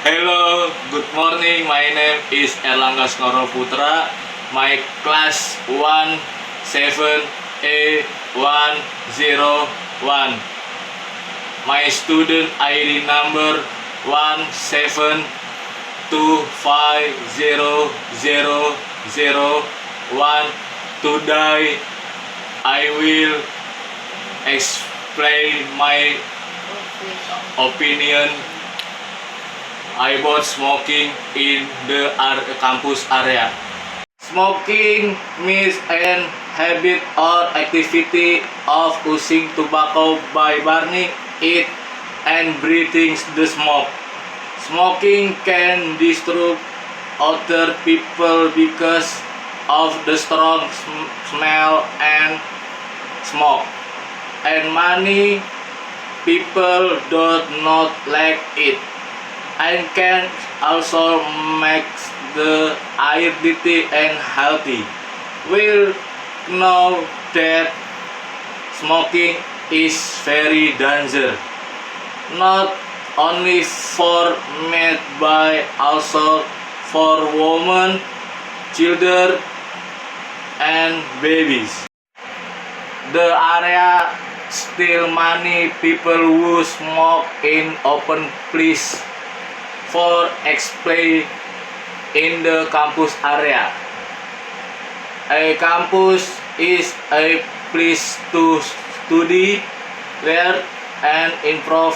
Hello, good morning. My name is Erlangga Skoro Putra. My class 17A101. My student ID number 172500001. Today I will explain my opinion about smoking in the campus area. Smoking means an habit or activity of using tobacco by burning it and breathing the smoke. Smoking can disturb other people because of the strong smell and smoke, and many people do not like it, and can also make the air dirty and healthy. We know that smoking is very dangerous, not only for men but also for women, children, and babies. The area still many people who smoke in open place. For explain in the campus area. A campus is a place to study, learn, and improve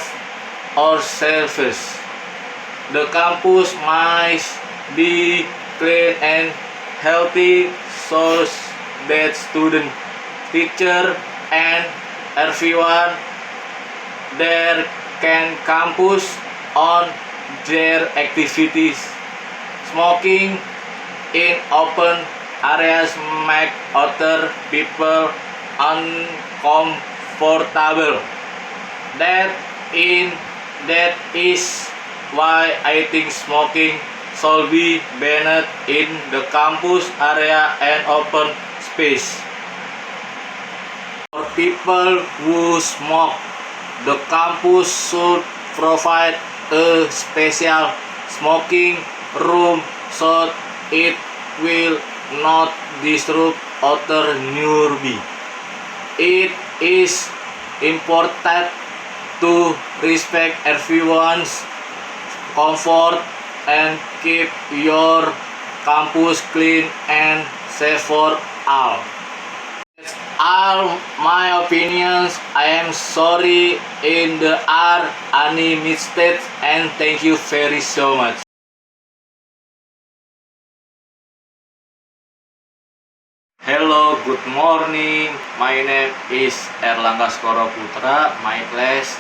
ourselves. The campus must be clean and healthy so that students, teacher, and everyone there can campus on their activities. Smoking in open areas make other people uncomfortable. That is why I think smoking should be banned in the campus area and open space. For people who smoke, the campus should provide a special smoking room so it will not disturb other newbie. It is important to respect everyone's comfort and keep your campus clean and safe for all. All my opinions. I am sorry in the are any mistakes, and thank you very so much. Hello, good morning. My name is Erlangga Skoro Putra. My class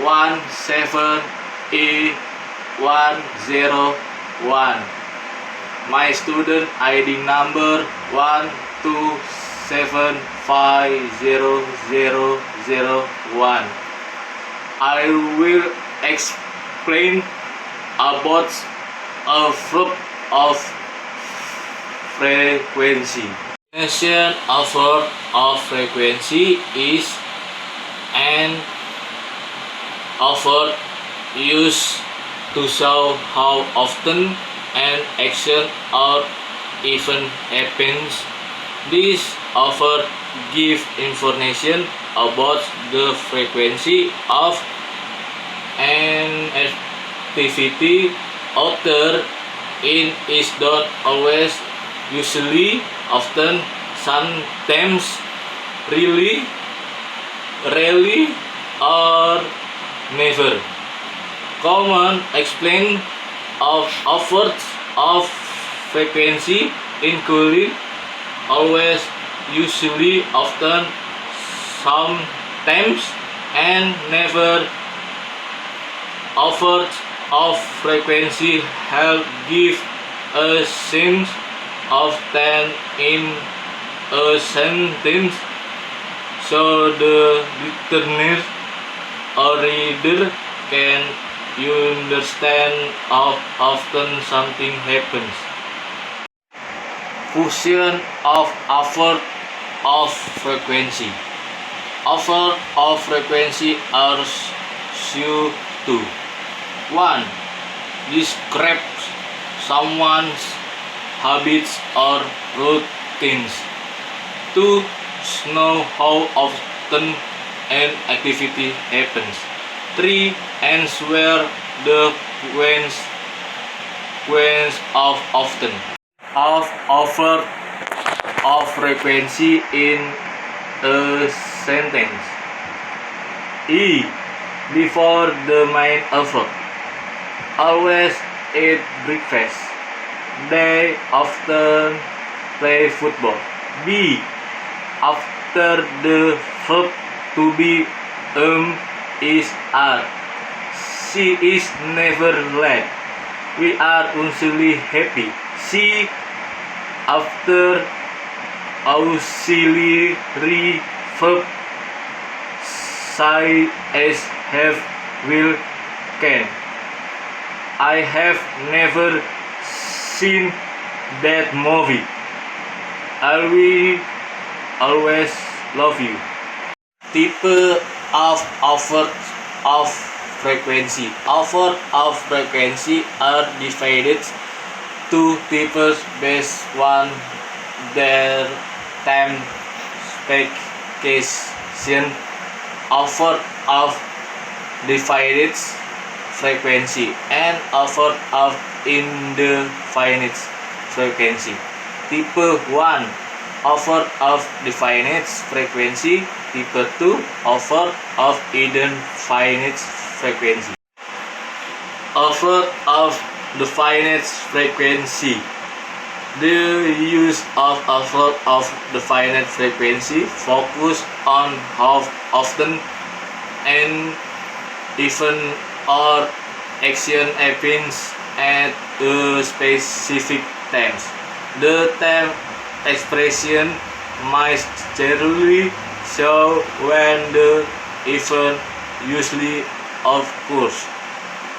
17E101. My student ID number 127500001. I will explain about a group of frequency. Definition of frequency is an effort used to show how often an action or event happens. This effort gives information about the frequency of an activity. Other in is not always, usually, often, sometimes, really, rarely, or never. Common explain of efforts of frequency include always, usually, often, sometimes, and never. Efforts of frequency help give a sense of time in a sentence, so the listener or reader can understand how often something happens. Function of effort of frequency. Effort of frequency are due to 1. describes someone's habits or routines. 2. Know how often an activity happens. 3. Answer the questions of often, of over, of frequency in a sentence. E. Before the main effort. Always eat breakfast. They often play football. B. After the verb to be is are. She is never late. We are usually happy. C. After auxiliary verb say, as, have, will, can. I have never seen that movie. I will always love you. Type of over of frequency. Over of frequency are divided to types based on their time specification. Over of divided frequency and over of indefinite frequency. Type 1 over of definite frequency. Type 2 over of indefinite frequency. Over of definite frequency. The use of over of definite frequency focus on how often and even or action happens at a specific time. The time expression might generally show when the event usually occurs.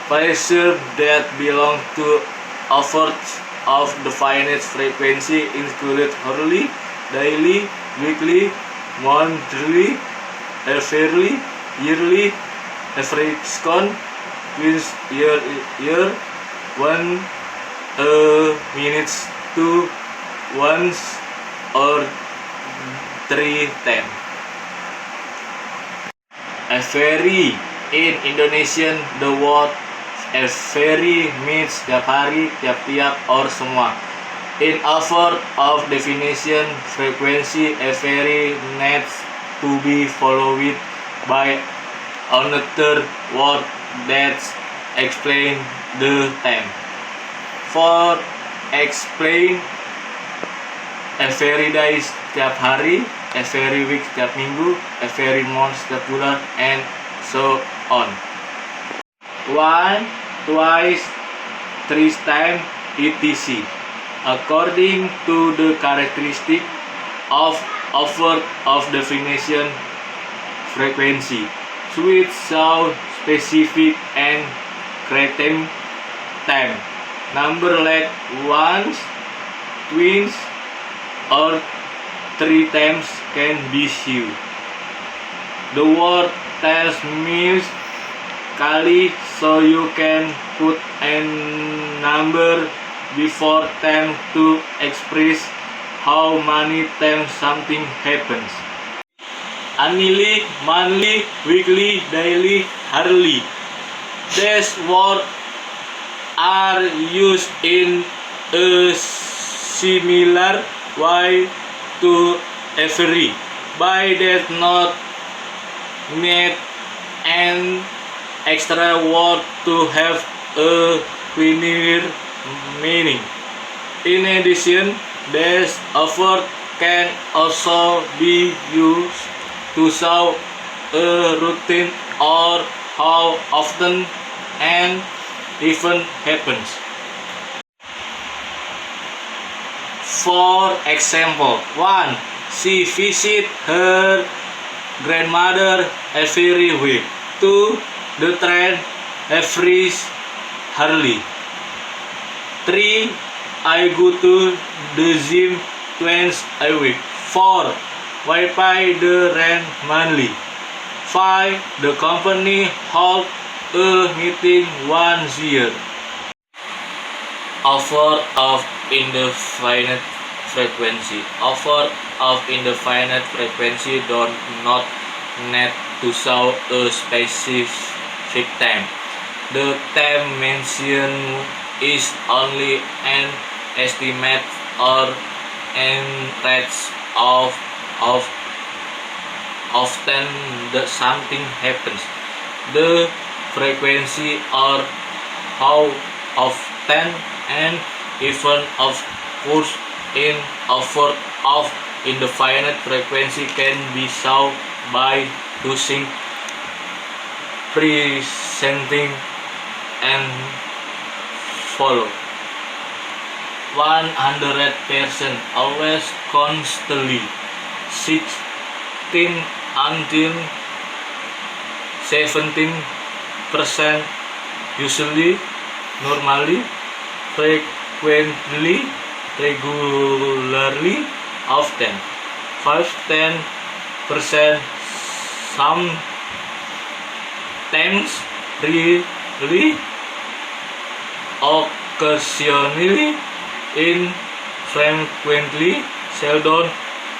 Phrases that belong to overs of definite frequency include hourly, daily, weekly, monthly, every, yearly, every second, once year, 1 minutes, 2 once, or 3 times. Every in Indonesian, the word every means tiap hari, tiap-tiap, or semua. In over of definition frequency, every needs to be followed by another word that explain the time. For explain, every day tiap hari, every week tiap minggu, every month tiap bulan, and so on. 1, twice, 3 times, etc. According to the characteristic of over of definition frequency, which so specific and creating time. Number like once, twice, or 3 times can be used. The word tells means kali, so you can put a number before time to express how many times something happens. Annually, monthly, weekly, daily, hourly. These words are used in a similar way to every, by that not need an extra word to have a clearer meaning. In addition, this over can also be used to show a routine or how often an event happens. For example, 1. She visits her grandmother every week. 2. The train every hourly. 3. I go to the gym twice a week. 4. I pay the rent monthly. 5. The company holds a meeting once a year. Over of indefinite frequency. Over of indefinite frequency do not need to show a specific time. The time mentioned is only an estimate or an range of often something happens. The frequency or how often an event occurs in over of indefinite frequency can be shown by using presenting and follow. 100% always constantly. 16 until 17% usually, normally, frequently, regularly, often. 5-10% sometimes, really, occasionally, infrequently, seldom,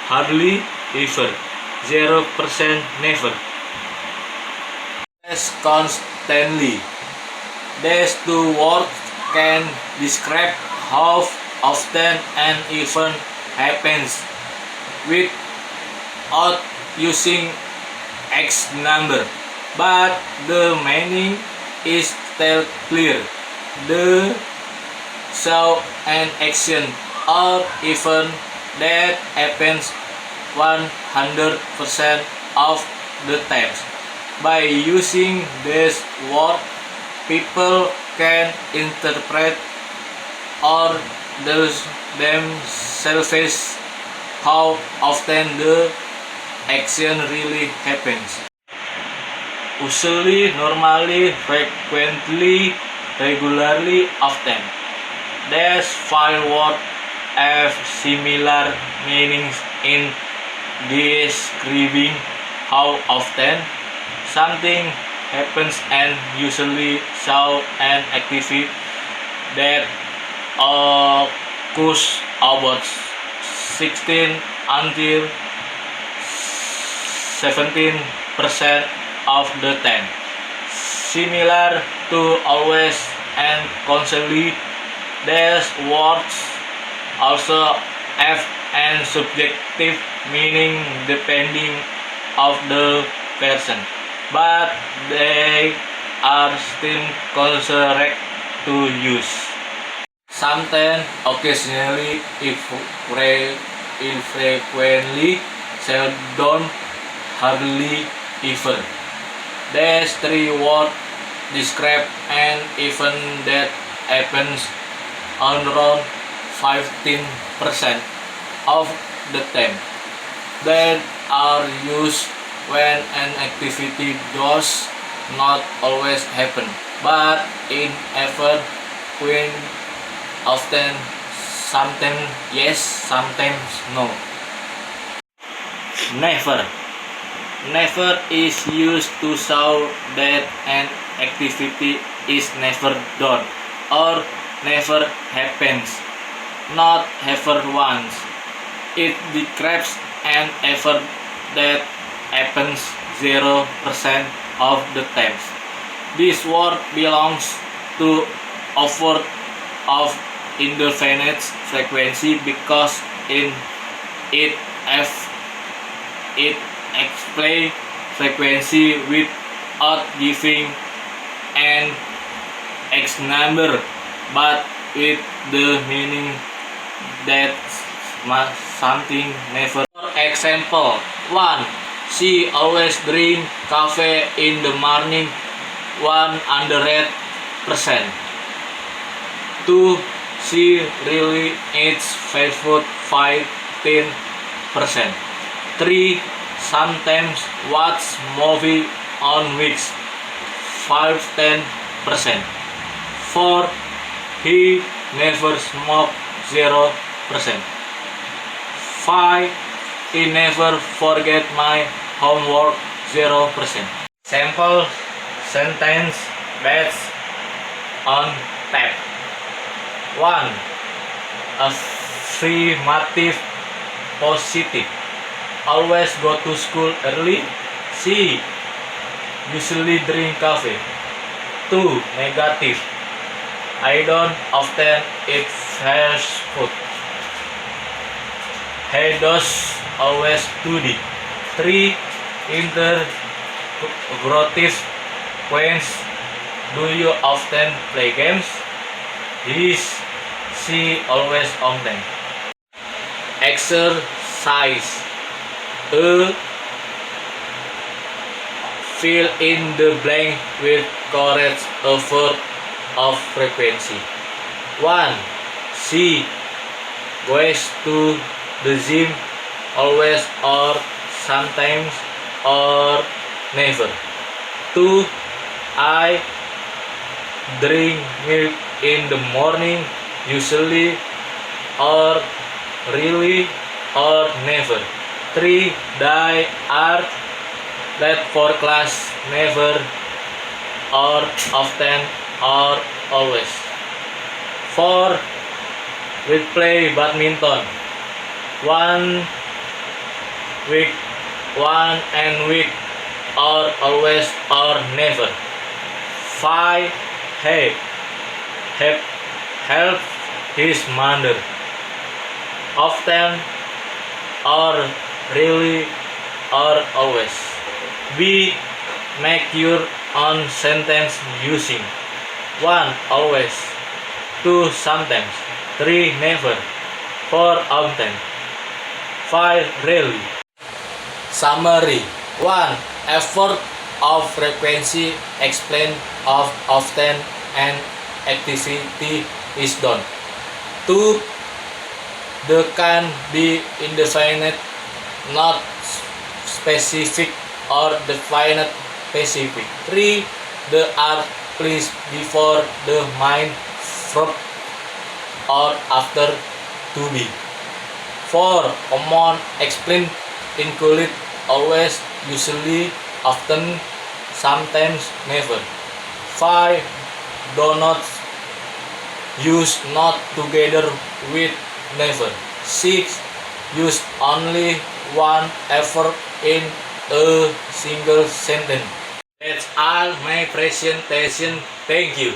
hardly, ever. 0% never. As constantly. These two words can describe how often an event happens without using X number, but the meaning is still clear. The show an action or event that happens 100% of the times. By using this word, people can interpret or themselves how often the action really happens. Usually, normally, frequently, regularly, often. These 5 words have similar meanings in describing how often something happens and usually show an activity that occurs about 16 until 17% of the time. Similar to always and constantly, these words also have an subjective meaning depending of the person, but they are still correct to use. Sometimes, occasionally, infrequently, seldom, hardly, ever. These 3 words describe an event that happens around 15% of the time. They are used when an activity does not always happen, but in effort when often, sometimes yes, sometimes no. Never. Never is used to show that an activity is never done or never happens, not ever once. It describes an effort that happens 0% of the times. This word belongs to effort of indefinite frequency because in it explains frequency without giving an X number, but with the meaning that something never. For example, 1. She always drink coffee in the morning 100%. 2. She really eats fast food 15%. 3. Sometimes watch movie on weeks 5-10%. 4. He never smoke 0%. 5. He never forget my homework 0%. Sample sentence based on type. 1. Affirmative positive. Always go to school early. C. Usually drink coffee. 2. Negative. I don't often eat fast food. He does always study. 3. Interrogative points. Do you often play games? She always on them. Exercise. A. Fill in the blank with correct a verb of frequency. 1. She goes to the gym always or sometimes or never. 2. I drink milk in the morning usually or really or never. 3. They are late for class never or often or always. 4. We play badminton 1 week, 1 and week or always or never. 5. He help his mother often or really or always. B. Make your own sentence using 1. Always. 2. Sometimes. 3. Never. 4. Often. 5. Rarely. Summary. 1. Effort of frequency explain of often and activity is done. 2. The can be indefinite, not specific or definite specific. 3. The are placed before the mind verb or after to be. 4. Common explain include always, usually, often, sometimes, never. 5. Do not use not together with never. 6. Use only one effort in a single sentence. That's all my presentation. Thank you.